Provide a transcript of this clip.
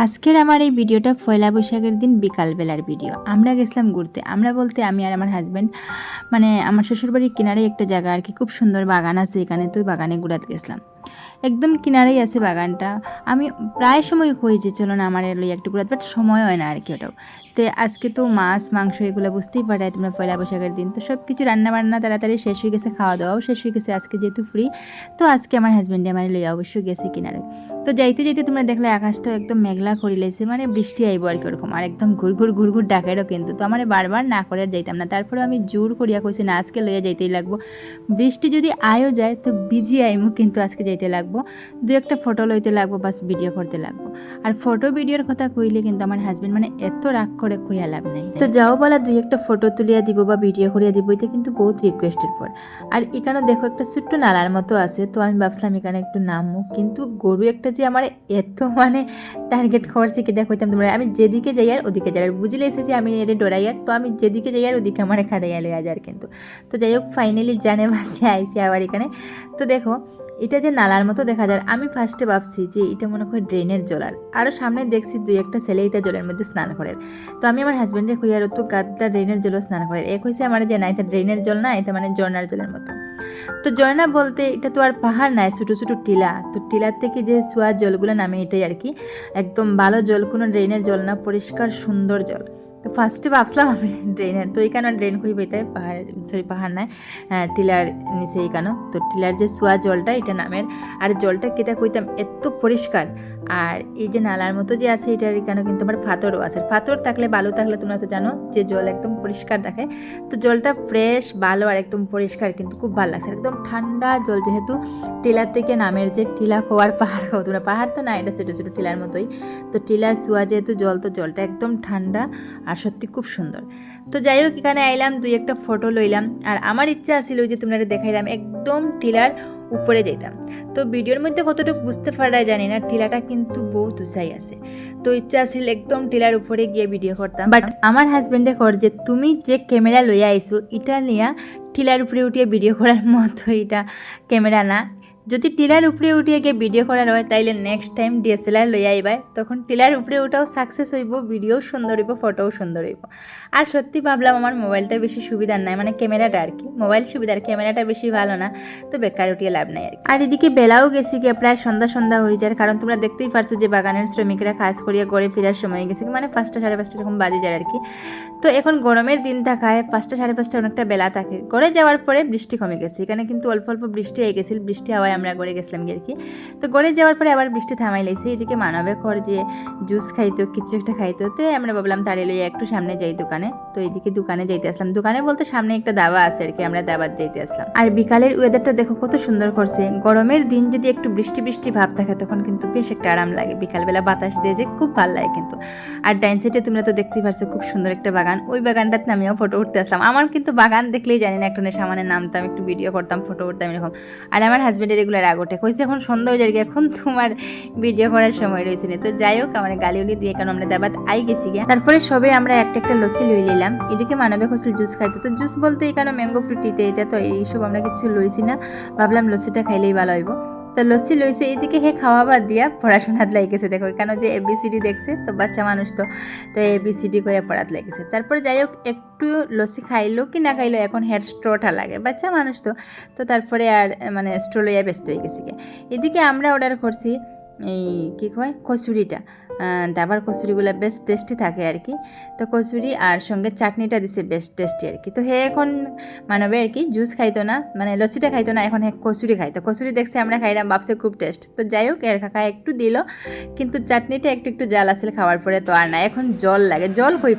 আজকের আমার এই ভিডিওটা পয়লা বৈশাখের দিন বিকালবেলার ভিডিও। আমরা গেছিলাম ঘুরতে। আমরা বলতে আমি আর আমার হাজব্যান্ড, মানে আমার শ্বশুরবাড়ির কিনারে একটা জায়গা আর কি, খুব সুন্দর বাগান আছে এখানে, তো ওই বাগানে ঘুরাতে গেছিলাম। একদম কিনারেই আছে বাগানটা। আমি প্রায় সময় কই যে চলো না আমার লই একটু ঘুরাতে, বাট সময় হয় না আর কি ওটাও। তো আজকে তো মাছ মাংস এগুলো বুঝতেই পারে তোমরা, পয়লা বৈশাখের দিন তো সব কিছু রান্না বান্না তাড়াতাড়ি শেষ হয়ে গেছে, খাওয়া দাওয়াও শেষ হয়ে গেছে আজকে যেহেতু ফ্রি। তো আজকে আমার হাজব্যান্ডে আমার লইয়া অবশ্যই গেছে কিনারে। তো যাইতে যাইতে তোমরা দেখলে আকাশটা একদম মেঘলা করে লেছে, মানে বৃষ্টি আইব আর কি ওরকম, আর একদম ঘুরঘুর ডাকাইরও কিন্তু। তো আমার বারবার না করে আর যাইতাম না, তারপরে আমি জোর করিয়া কইছি না আজকে লইয়া যাইতেই লাগবো। বৃষ্টি যদি আয়ও যায় তো ভিজি আইমু, কিন্তু আজকে যাইতে লাগবো। দু একটা ফটো লইতে লাগবো, বাস ভিডিও করতে লাগবো। আর ফটো ভিডিওর কথা কইলে কিন্তু আমার হাজব্যান্ড মানে এত রাগ করে কইয়া লাভ নাই। তো যাও বলা দুই একটা ফটো তুলিয়া দিব বা ভিডিও করিয়া দিব, এটা কিন্তু বহুত রিকোয়েস্টের পর। আর এখানে দেখো একটা ছোট্ট নালার মতো আছে, তো আমি ভাবছিলাম এখানে একটু নামবো, কিন্তু গরু একটা যে আমার এত মানে টার্গেট করছে কি দেখো তোমরা, আমি যেদিকে যাই আর ওদিকে যাই, আর বুঝলে এসেছি আমি এর ডরাই, আর তো আমি যেদিকে যাই আর ওদিকে আমার খাদাইয়া লইয়া যার কিন্তু। তো যাই হোক ফাইনালি জানে বাসে আইসি আবার এখানে। তো দেখো এটা যে নালার মতো দেখা যায়, আমি ফার্স্টে ভাবছি যে এটা মনে হয় ড্রেনের জল, আর আরও সামনে দেখছি দুই একটা ছেলে এটা জলের মধ্যে স্নান করে। তো আমি আমার হাজব্যান্ডের কই আর তো গাদটা ড্রেনের জলও স্নান করে, এক হয়েছে আমার যে না এটা ড্রেনের জল না, এটা মানে ঝর্ণার জলের মতো। তো ঝর্ণা বলতে এটা তো আর পাহাড় নাই, ছোটো ছোটো টিলা, তো টিলার থেকে যে সোয়ার জলগুলো নামে এটাই আর কি। একদম ভালো জল, কোনো ড্রেনের জল না, পরিষ্কার সুন্দর জল। তো ফার্স্টে ভাবছিলাম আমি ড্রেনের, তো এইখানে ড্রেন খুঁজে পেতে পাহাড় নাই, টিলার নিচে এইখানো, তো টিলার যে সোয়া জলটা এটা নামের। আর জলটা কেটা কইতাম এত পরিষ্কার। আর এই যে নালার মতো যে আছে এটার এখানে কিন্তু আমার পাথরও আছে, পাথর থাকলে বালু থাকলে তোমরা তো জানো যে জল একদম পরিষ্কার দেখে। তো জলটা ফ্রেশ ভালো আর একদম পরিষ্কার, কিন্তু খুব ভালো লাগছে, একদম ঠান্ডা জল, যেহেতু টিলার থেকে নামের যে টিলা খোয়ার পাহাড় খাও তোমরা, পাহাড় তো না এটা ছোটো ছোটো টিলার মতোই। তো টিলার সোয়া যেহেতু জল, তো জলটা একদম ঠান্ডা আর সত্যি খুব সুন্দর। তো যাই হোক এখানে আইলাম, দুই একটা ফটো লইলাম, আর আমার ইচ্ছা ছিল যে তোমরা দেখাইলাম একদম টিলার উপরে যাইতাম। তো ভিডিওর মধ্যে কতটুকু বুঝতে পারাই জানি না, টিলাটা কিন্তু বহুত উঁচাই আছে। তো ইচ্ছা আছিল একদম টিলার উপরে গিয়ে ভিডিও করতাম, বাট আমার হাজব্যান্ডে কর যে তুমি যে ক্যামেরা লইয়া আইছো এটা নিয়া টিলার উপরে উঠিয়ে ভিডিও করার মতো এটা ক্যামেরা না। যদি টিলার উপরে উঠিয়ে গিয়ে ভিডিও করার হয় তাইলে নেক্সট টাইম ডিএসএলআর লইয়া আইবাই, তখন টিলার উপরে ওটাও সাকসেস হইব, ভিডিও সুন্দর হইব, ফটোও সুন্দর হইব। আর সত্যি ভাবলাম আমার মোবাইলটা বেশি সুবিধার নাই, মানে ক্যামেরাটা আর কি, মোবাইল সুবিধার ক্যামেরাটা বেশি ভালো না, তো বেকার উঠিয়ে লাভ নাই আর কি। আর এদিকে বেলাও গেছি গিয়ে প্রায় সন্ধ্যা হয়ে যায়, কারণ তোমরা দেখতেই পারছো যে বাগানের শ্রমিকরা কাজ করিয়া ঘরে ফেরার সময় গেছে, মানে 5টা সাড়ে 5টা এরকম বাজে যায় আর কি। তো এখন গরমের দিন থাকায় 5টা সাড়ে 5টা অনেকটা বেলা থাকে। ঘরে যাওয়ার পরে বৃষ্টি কমে গেছে, এখানে কিন্তু অল্প অল্প বৃষ্টি হয়ে গেছিল, বৃষ্টি হাওয়ায় আমরা ঘরে গেছিলাম আর কি। তো ঘরে যাওয়ার পরে আবার বৃষ্টি থামাই লাইছে। এদিকে মানবে খর যে জুস খাইতো, কিছু একটা খাইতো, তো আমরা ভাবলাম তাড়ে লইয়া একটু সামনে যাই দোকানে। তো এইদিকে দোকানে যাইতে আসলাম, দোকানে বলতে সামনে একটা দাবা আছে আর কি, আমরা দাবার যাইতে আসলাম। আর বিকালের ওয়েদারটা দেখো কত সুন্দর করছে, গরমের দিন যদি একটু বৃষ্টি বৃষ্টি ভাব থাকে তখন কিন্তু বেশ একটা আরাম লাগে, বিকালবেলা বাতাস দিয়ে যে খুব ভালো লাগে কিন্তু। আর ডাইন সাইডে তোমরা তো দেখতেই পারছো খুব সুন্দর একটা বাগান, ওই বাগানটাতে আমিও ফটো উঠতে আসলাম। আমার কিন্তু বাগান দেখলেই জানি না একটা সামান্য নামতাম, একটু ভিডিও করতাম, ফটো উঠতাম এরকম। আর আমার হাজব্যান্ডের রেগুলার রাগ ওঠে, কইছে এখন সন্ধ্যা হয়ে যায়, এখন তোমার ভিডিও করার সময় রয়েছে না। তো যাই হোক আমার গালি উলি দিয়ে কারণ আমরা দাবাত আই গেছি গিয়া, তারপরে সবে আমরা একটা একটা লস্যি লই নিলাম। এদিকে মানবে হোসেল জুস খাইতে, তো জুস বলতে এখানে ম্যাঙ্গো ফ্রুটিতে এটা তো এইসব আমরা কিছু লইছি না, ভাবলাম লস্যিটা খাইলেই ভালো হইব। তো লস্যি লইছে, এদিকে হে খাওয়া বাদ দিয়া পড়াশোনাত লাগেছে, দেখো কেন যে এবিসিডি দেখছে, তো বাচ্চা মানুষ তো তো এবিসিডি করে পড়াত লাগেছে। তারপরে যাই হোক একটু লস্যি খাইলো কি না খাইলো, এখন হেয়ার স্ট্রোটা লাগে, বাচ্চা মানুষ তো। তো তারপরে আর মানে স্ট্রো লইয়া ব্যস্ত হয়ে গেছি। এদিকে আমরা অর্ডার করছি এই কী কয় কচুরিটা, দাবার কচুরিগুলো বেশ টেস্টি থাকে আর কি। তো কচুরি আর সঙ্গে চাটনিটা দিছে বেশ টেস্টি আর কি। তো হে এখন মানবে আর কি জুস খাইতো না, মানে লস্যিটা খাইতো না, এখন হে কচুরি খাইতো। কচুরি দেখছে আমরা খাইলাম, ভাবছে খুব টেস্ট। তো যাই হোক এর কাকা একটু দিল, কিন্তু চাটনিটা একটু একটু জাল আসলে খাওয়ার পরে তো আর না, এখন জল লাগে, জল কই